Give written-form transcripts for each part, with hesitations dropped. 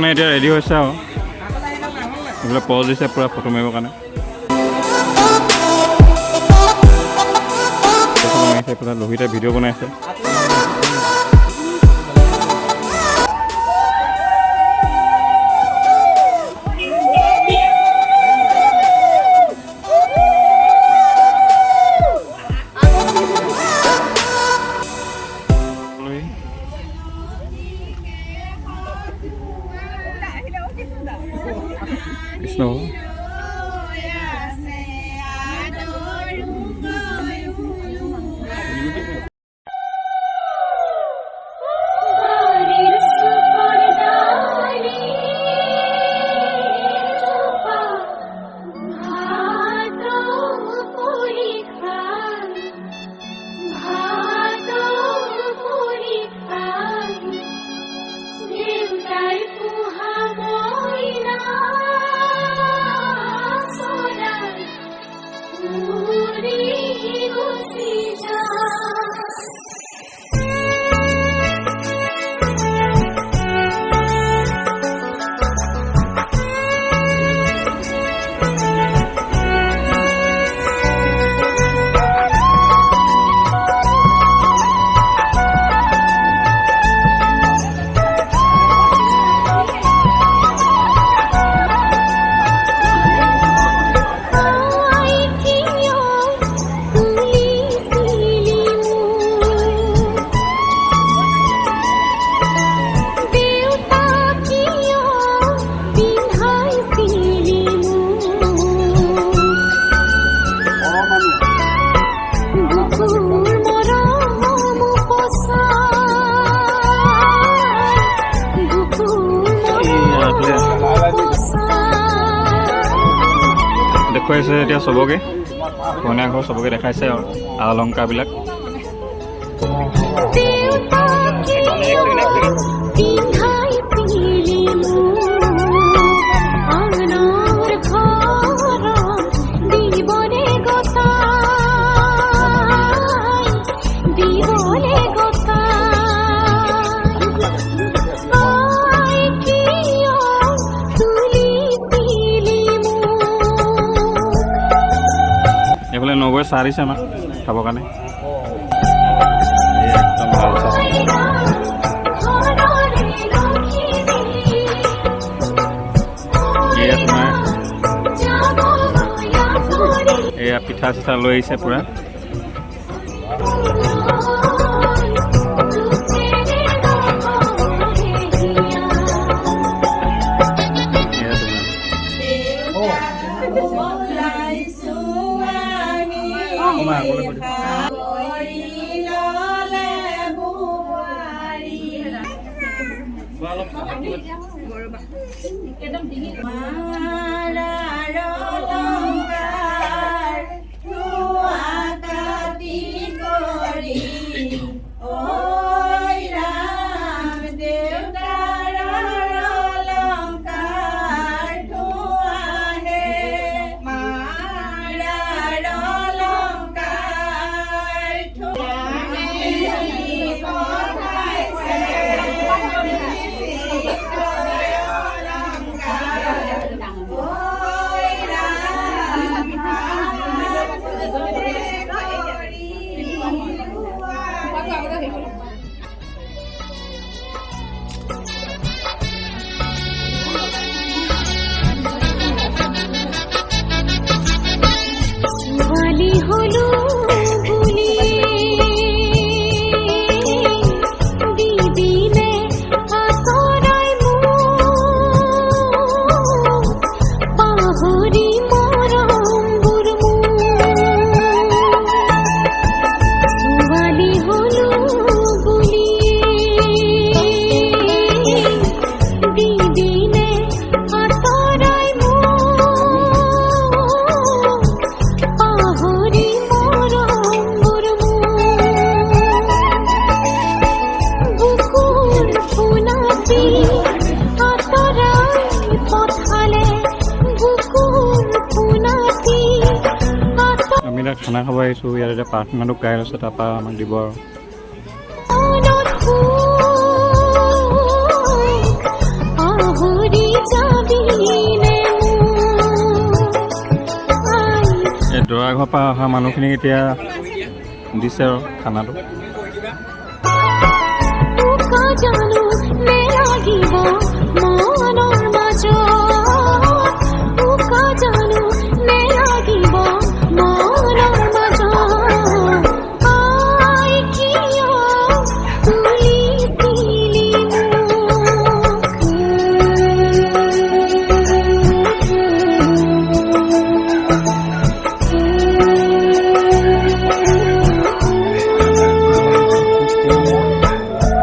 মানে এতিয়া ৰেডি হৈছে আৰু এইবিলাক পজ দিছে পূৰা ফটো মাৰিবৰ কাৰণে এইফালে লোহিতে ভিডিঅ' বনাইছে কৃষ্ণ দেখুৱাইছে এতিয়া চবকে কইনা ঘৰ চবকে দেখাইছে আৰু অলংকাৰবিলাক এইফালে নগৈ চাহ দিছে আমাক খাবৰ কাৰণে একদম ভাল চাহ এয়া তোমাৰ এয়া পিঠা চিঠা লৈ আহিছে পূৰা খানা খাব আহিছোঁ ইয়াত প্ৰাৰ্থনাটো গাই আছে তাৰপৰা আমাক দিব আৰু মানুহৰ পৰা অহা মানুহখিনিক এতিয়া দিছে আৰু খানাটো।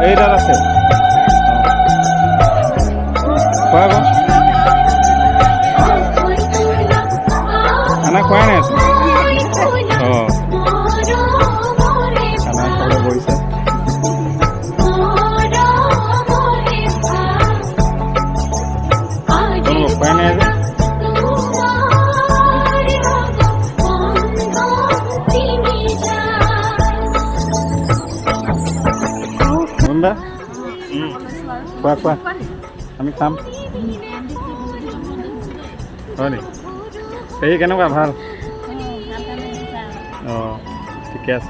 এইডাল আছে খোৱা আকৌ খানা খোৱাই নাই আছে অঁ খানা খাবলৈ বহিছে খোৱাই নাই যে খোৱা খোৱা আমি খাম হয় নি এই কেনেকুৱা ভাল অঁ ঠিকে আছে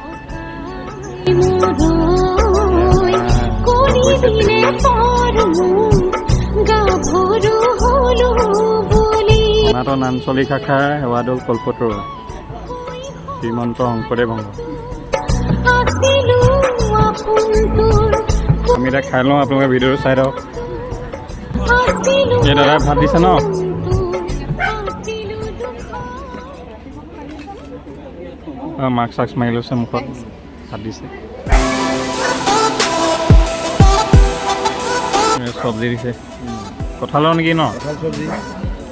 নাটন আঞ্চলিক শাখাৰ সেৱাদল কল্পতৰু শ্ৰীমন্ত শংকৰদেৱ ভংগ আমি এতিয়া খাই লওঁ আপোনালোকে ভিডিঅ'টো চাই দিয়ক এই দাদাই ভাত দিছে ন মাস্ক চাস্ক মাৰি লৈছে মুখত ভাত দিছে চব্জি দিছে কঁঠালৰ নেকি ন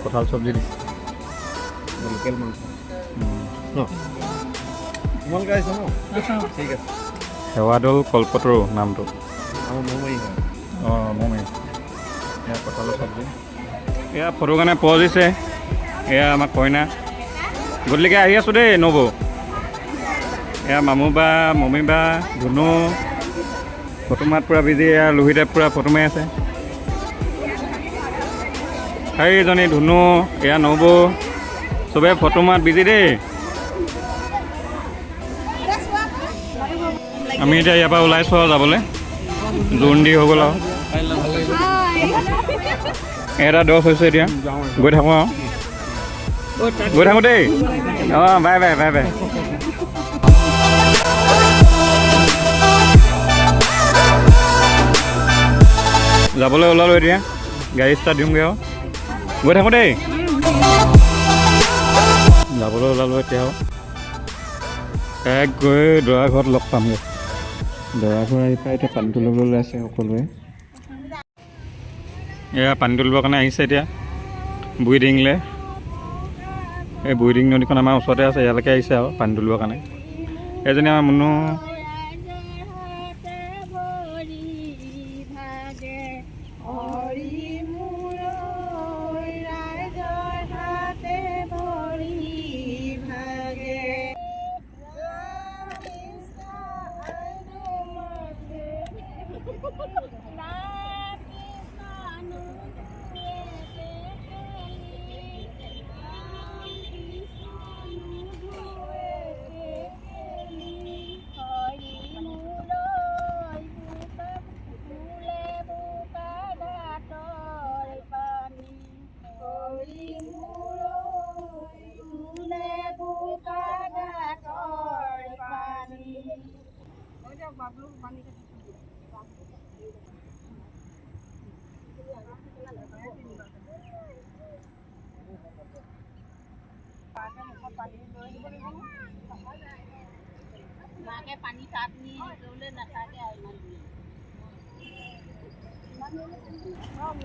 কঁঠাল চব্জি দিছে লোকেল মাংস তোমালোকে আহিছে ন ঠিক আছে সেৱাদল কল্পতৰু নামটো অঁ মৌমাৰী এয়া কঁঠালৰ চব্জি এয়া ফটো কাৰণে পজ দিছে এয়া আমাৰ কইনা গধূলিকৈ আহি আছোঁ দেই নবৌ এয়া মামু বা মমী বা ধুনু ফটো মাত পূৰা বিজি এয়া লোহিতে পূৰা ফটো মাৰি আছে সেইজনী ধুনু এয়া নবৌ চবেই ফটো মাত বিজি দেই আমি এতিয়া ইয়াৰ পৰা ওলাইছোঁ আৰু যাবলৈ জোৰন্দি হৈ গ'ল আৰু এটা 10 হৈছে এতিয়া গৈ থাকোঁ আৰু গৈ থাকোঁ দেই অঁ বাই বাই বাই বাই যাবলৈ ওলালোঁ এতিয়া গাড়ী ষ্টাৰ্ট দিওঁগৈ আৰু গৈ থাকোঁ দেই যাবলৈ ওলালোঁ এতিয়া আৰু এক গৈ দৰা ঘৰত লগ পামগৈ দৰা ঘৰ আহি পাই এতিয়া পানী তুলিবলৈ ওলাইছে সকলোৱে এয়া পানী তুলিবৰ কাৰণে আহিছে এতিয়া বুঢ়ীডিঙলৈ এই বুঢ়ীডিং নদীখন আমাৰ ওচৰতে আছে ইয়ালৈকে আহিছে আৰু পানী তুলিবৰ কাৰণে এজনী আমাৰ মুনু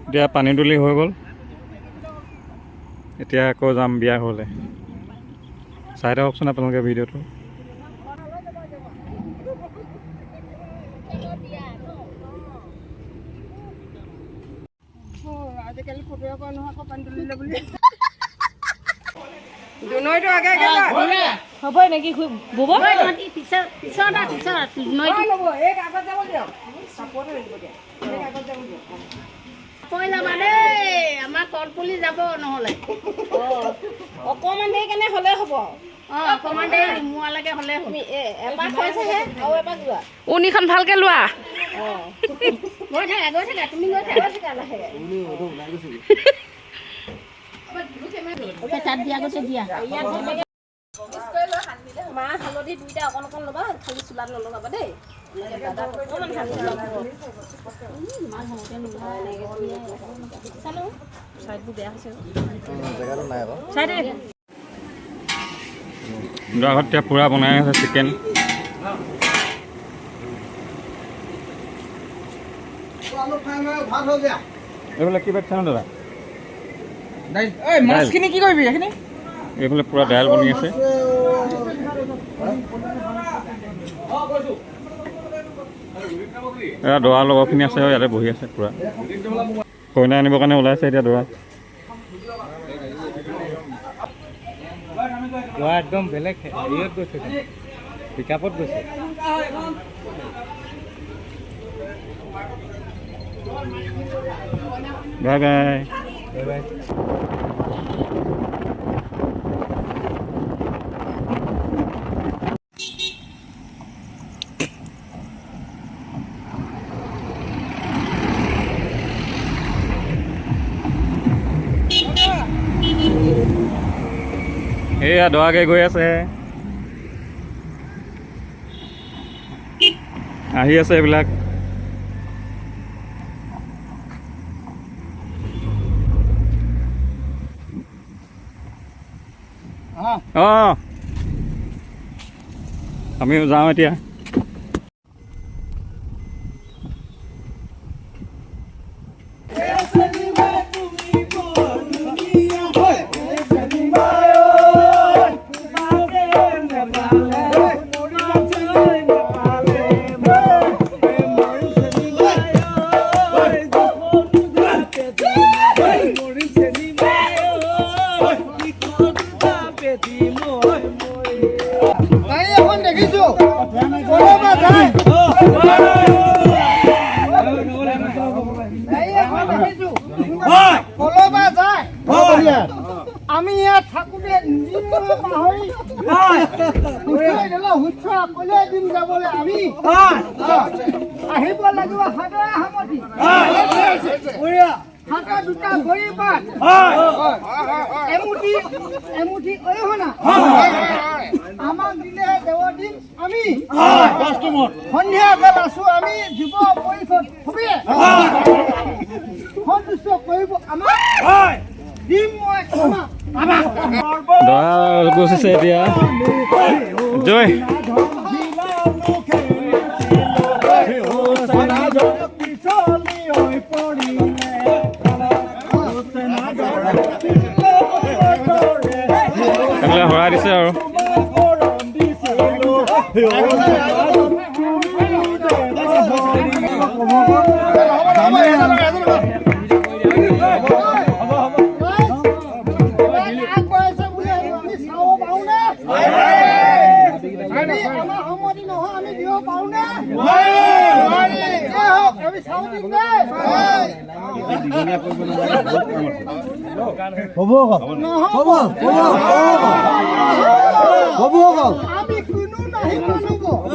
এতিয়া পানী তুলি হৈ গ'ল এতিয়া আকৌ যাম বিয়া হ'লে চাই থাককচোন আপোনালোকে ভিডিঅ'টো আজিকালি ফটো আকৌ নহয় আকৌ পানী তুলিলে বুলি দুনৈটো আগে আগে হ'ব নেকি বুব পিছত নৈ ল'ব এই কাগজ যাব দিয়ক চাপৰ্ট হৈ দিব দিয়ক এই কাগজ যাব দিয়ক কৈ যাবা দেই আমাৰ কলপুলি যাব নহ'লে অকণমান দেৰি কেনে হ'লে হ'ব অকণমান দেৰি মোৱালৈকে হ'লে হ'ব এপাক হৈছেহে আৰু এপাক যোৱা উনিখন ভালকে লোৱা গৈ থাকা তুমি গৈ থাকা লাহেকে তাত দিয়া গৈছে দিয়া মাহ হালধি দুইটা অকণ অকণ ল'বা খালি চোলাত নলগাবা দেই অকণমান হালধি চালো চাইডবোৰ বেয়া হৈছে আগত এতিয়া পূৰা বনাই আছে চিকেন এইফালে কি পাতিছে ন দাদা মাছখিনি কি কৰিবি এইখিনি এইফালে পূৰা দাইল বনি আছে এয়া দৰা লগৰখিনি আছে আৰু ইয়াতে বহি আছে পূৰা কইনা আনিবৰ কাৰণে ওলাইছে এতিয়া দৰা একদম বেলেগ হেৰিয়ত গৈছে পিকআপত গৈছে বাই বাই এয়া দৰাকে গৈ আছে আহি আছে এইবিলাক আমিও যাওঁ এতিয়া আমি ইয়াত থাকোঁতে দিন যাবলৈ আমি আহিব লাগিব হাতৰে সামতি হাতৰ দুটা ভৰি পাত এমুঠি অৰিহণা আমাক দিলে দেৱ দিম আমি সন্ধিয়া বেল আছো আমি যুৱ পৰিষদ সবে সন্তুষ্ট কৰিব আমাক দিম মই দৰা গুচিছে এতিয়া জয় হৰাই দিছে আৰু আমি কোনো নাহি মানুহ বোলা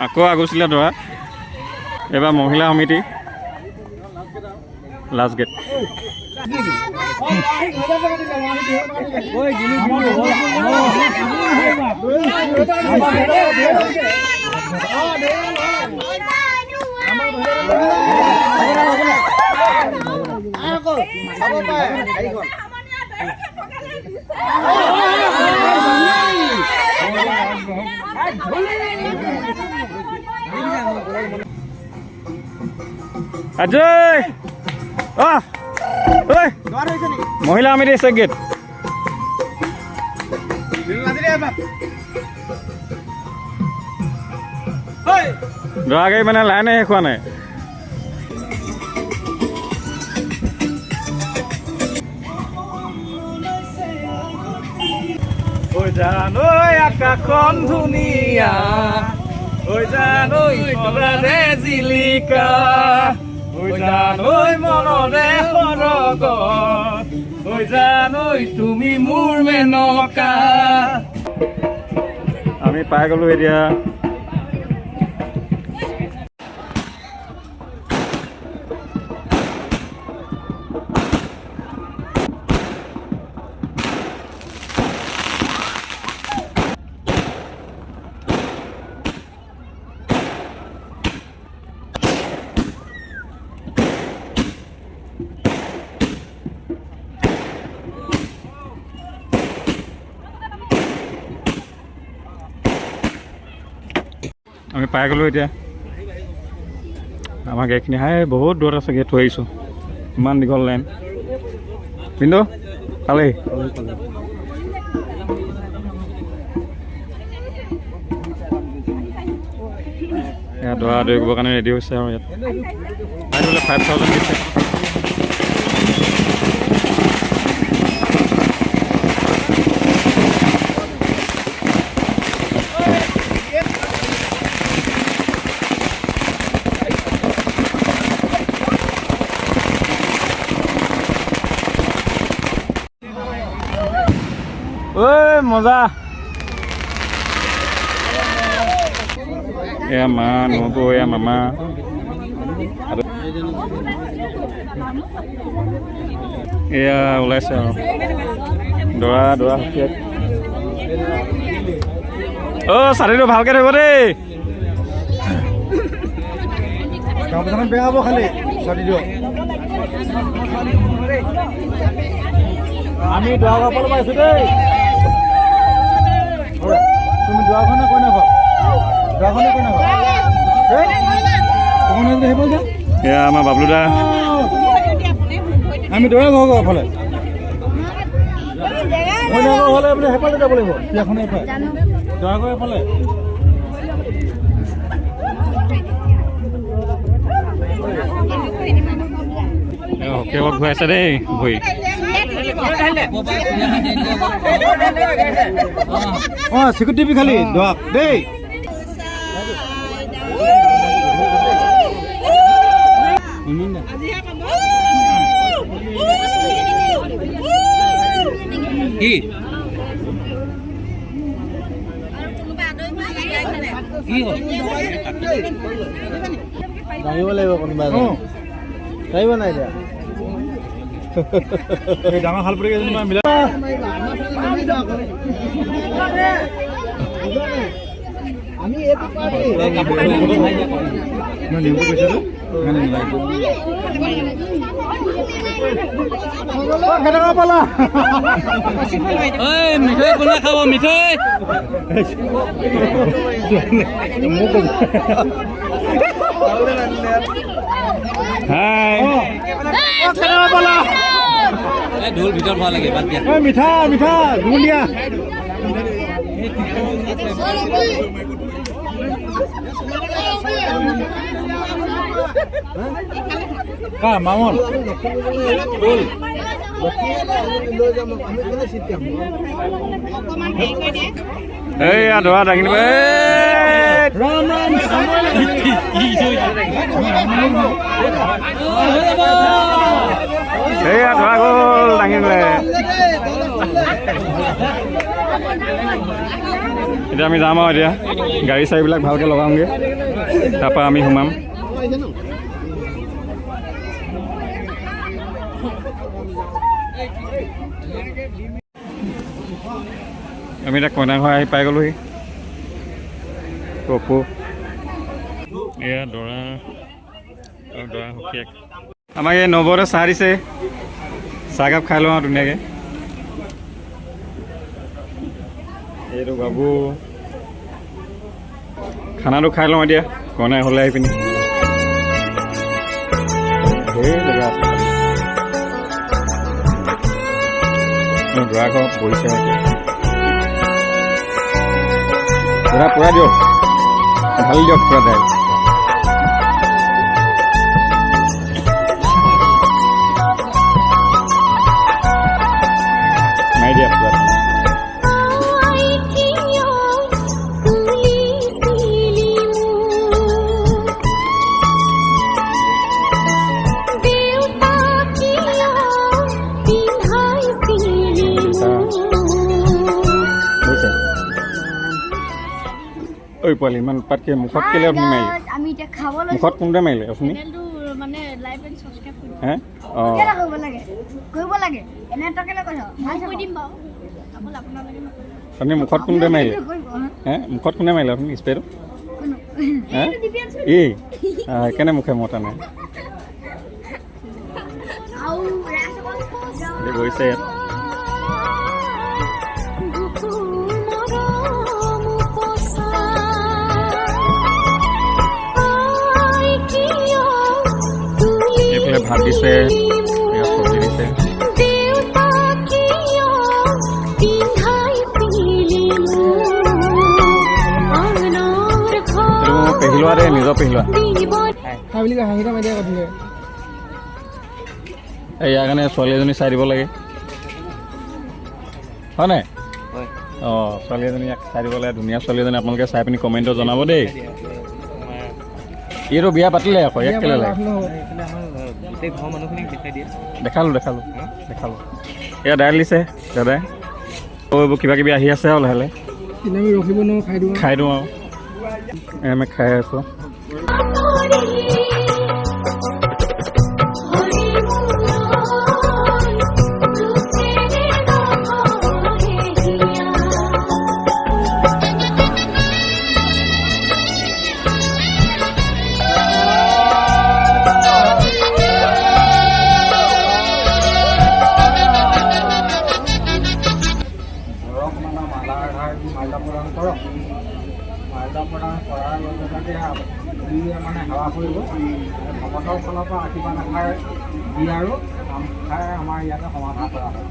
আকৌ আগৈছিলে দৰা এইবাৰ মহিলা সমিতি last gate Ajay! Ah! Oi! Mohila Amiri Sagit. Dragai mana lain hai khwane. Oi janoi akakhon dhunia. Oi janoi korare jilika. Oi janoi monore horogot. Oi janoi tumi mur menoka. Ami pai golu eria. আমি পাই গ'লোঁ এতিয়া আমাৰ গাড়ীখিনি হাই বহুত দূৰত আছে gate থৈ আহিছোঁ ইমান দীঘল লাইন কিন্তু পালেই ইয়াত দৰা দৈ কৰিবৰ কাৰণে ৰেডি হৈছে আৰু ইয়াত 5,000 দিছে ঐ মজা এয়া মা নবৌ এয়া মামা এয়া ওলাইছে আৰু দৰা অ' ছাতিটো ভালকৈ ধৰিব দেই বেয়া হ'ব খালি ছাতিটো আমি দৰা কাপোৰ পাইছোঁ দেই তুমি দৰাখনে কৈ নাখা দৰাখনে কৈ নাখা এয়া আমাৰ বাবলুদা আমি দৰা ঘৰ ফালে হ'লে বোলে সেইফালে যাব লাগিব বিয়াখনে এফালে দৰা ঘৰ এফালে কেৱল ঘূৰাইছে দেই ভৰি অঁ চিকুট টিভি খালি দৰাক দেই কি আহিব লাগিব কোনোবা আহিব নাই এতিয়া ডাঙৰ শাল পৰি মিলা আমি এইটো পাৰি পালা মিঠাই কোনে খাব মিঠাই ঢোল ভিতৰত ভাল লাগে বাদ দিয়া মিঠা মিঠা ঢোল দিয়া মামন এইয়া দৰা দাঙি দিব এইয়া দৰা গ'ল দাঙি দিলে এতিয়া আমি যাম আৰু এতিয়া গাড়ী চাড়ীবিলাক ভালকৈ লগাওঁগৈ তাৰপৰা আমি সোমাম আমি এতিয়া কইনা ঘৰ আহি পাই গ'লোহি কপু এয়া দৰা আৰু দৰা সখীয়েক আমাক এই নৱতে চাহ দিছে চাহকাপ খাই লওঁ আৰু ধুনীয়াকৈ এইটো বাবু খানাটো খাই লওঁ এতিয়া কইনা হ'লে আহি পিনি ঢেৰ জেগা আছে দৰা ঘৰত বহিছে পুৰা দিয়ক ভাল দিয়ক পুৰা দাইল মাৰি দিয়া পুৰা ঐ পোৱালি ইমান পাতকৈ মুখত কেলে আপুনি মাৰিলে আমি এতিয়া খাব মুখত কোনটোৱে মাৰিলে আপুনি মানে লাইভ এণ্ড ছাবস্ক্ৰাইব কৰি হে অঁ কৰিব লাগে এনে টকেলে কৈছ কৈ দিম বাৰু অকল আপোনালোকে আপুনি মুখত কোনটোৱে মাৰিলে হে মুখত কোনে মাৰিলে আপুনি স্প্ৰেটো হে এই কেনে মুখে মতা নাই গৈছে ইয়াত এইফালে ভাত দিছে চব্জি দিছে পেহিলোৱা দেই নিজৰ পেহিলোৱা এই ইয়াৰ কাৰণে ছোৱালী এজনী চাই দিব লাগে হয় নাই অঁ ছোৱালী এজনী ইয়াক চাই দিব লাগে ধুনীয়া ছোৱালী এজনী আপোনালোকে চাই পিনি কমেণ্টত জনাব দেই এইটো বিয়া পাতিলে আকৌ ইয়াক কেলে লাগে দেখালোঁ এয়া দাইল দিছে দাদাই এইবোৰ কিবা কিবি আহি আছে আৰু লাহে লাহে খাই দিওঁ আৰু আমি খাই আছোঁ মানে সেৱা কৰিব ভকতৰ ফালৰ পৰা আশীৰ্বাদ এষাৰ দি আৰু খাই আমাৰ ইয়াতে সমাধা কৰা হয়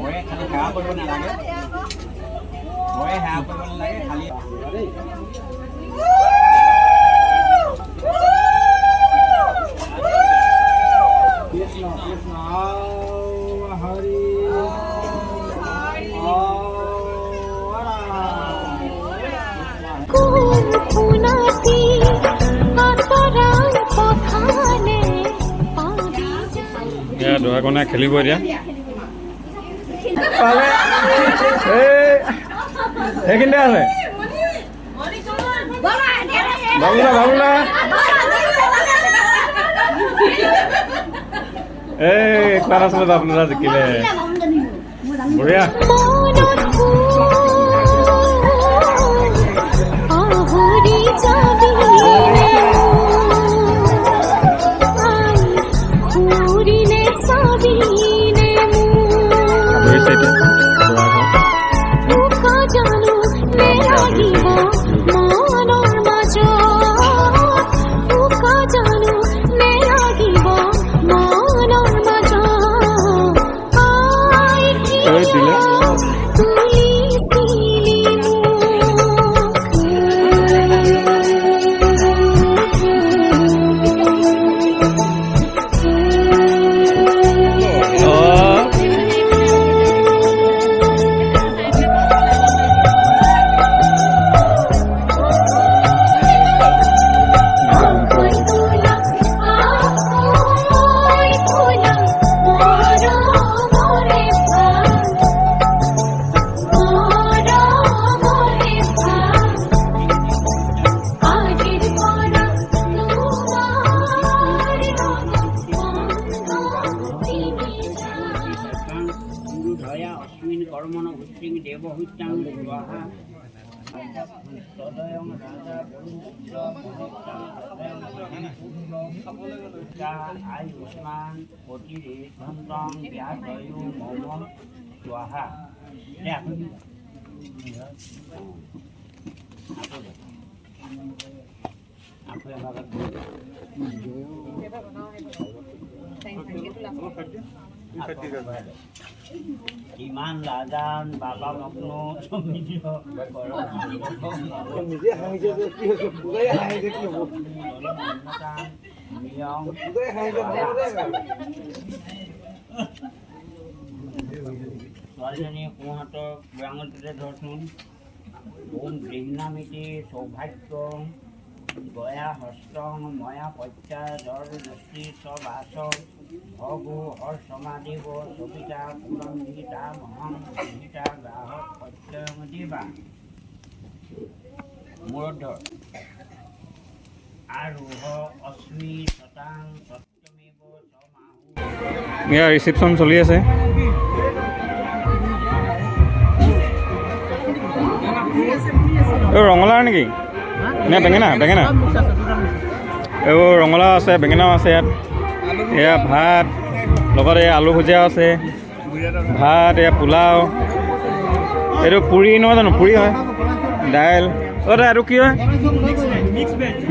মই খালি সেৱা কৰিব নালাগে খালি দৰা কইনা খেলিব এতিয়া সেইখিনিতে আছে বাবুলা এই ক্লাছ আছিলে বাবুলা জিকিলে বঢ়িয়া अस्मिन् कर्मण भुक्तिं देवहूत्यां स्वाहा तदयं राजा आयुष्मान कोटिरेधन्तं व्याधयो मम स्वाहा ইমান লাজান বাবা মগ্ন ছোৱালীজনী সোঁহাতৰ বুঢ়াঙলটোতে ধৰচোন ওম গৃহ্ণামিতি সৌভাগ্য গয়া হস্ত ময়া পত্যা জল দৃষ্টি সব আস ভগো হর সমাধিব সবিতা পুরঙ্গিতা মহং গীতা গ্রাহক পত্যমদিবা মূৰ্ধৰ আৰোহ অস্মি শতাং সত্যমেৱ সমাহু। ইয়াৰ ৰিচিপশ্যন চলি আছে। ৰঙালাও নেকি নে বেঙেনা? বেঙেনা এইবোৰ ৰঙালাও আছে, বেঙেনাও আছে ইয়াত। এয়া ভাত লগত এই আলু ভুজিয়া আছে, ভাত এয়া পোলাও, এইটো পুৰি নহয় জানো? পুৰি হয়। দাইল এইটো কি হয়?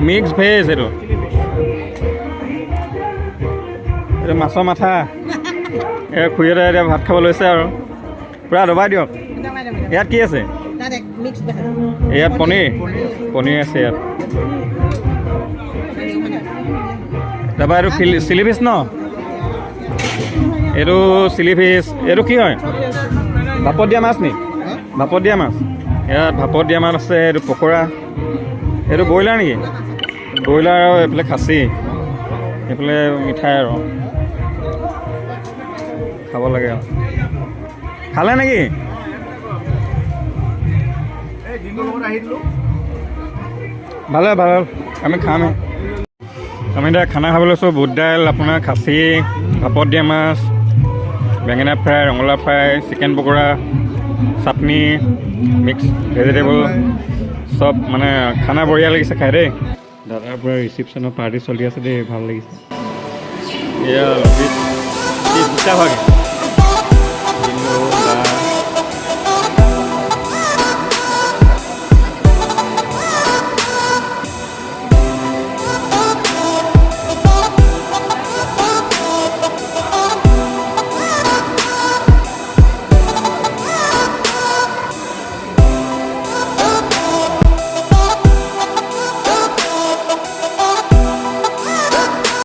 Mix veg. এইটো মাছৰ মাথা। এই খুৰীহঁতে এতিয়া ভাত খাব লৈছে আৰু পূৰা দবাই দিয়ক। ইয়াত কি আছে? ইয়াত পনীৰ আছে ইয়াত। তাৰপৰা এইটো চিলি ফিছ ন? এইটো চিলি ফিছ। এইটো কি হয়? ভাপত দিয়া মাছ নি? ভাপত দিয়া মাছ। ইয়াত ভাপত দিয়া মাছ আছে। এইটো পকৰা। এইটো ব্ৰইলাৰ নেকি? ব্ৰইলাৰ আৰু এইফালে খাচী, এইফালে মিঠাই আৰু খাব লাগে আৰু। খালে নেকি? ভালে ভাল, আমি খামেই। আমি এতিয়া খানা খাব লৈছোঁ। বুট দাইল, আপোনাৰ খাচী, ভাপত দিয়া মাছ, বেঙেনা ফ্ৰাই, ৰঙালাও ফ্ৰাই, চিকেন পকৰা, চাটনি, মিক্স ভেজিটেবল চব। মানে খানা বঢ়িয়া লাগিছে খাই দেই। দাদাৰ পৰা ৰিচিপশ্যনৰ পাৰ্টি চলি আছে দেই, ভাল লাগিছে। এয়া দুটা ভাগে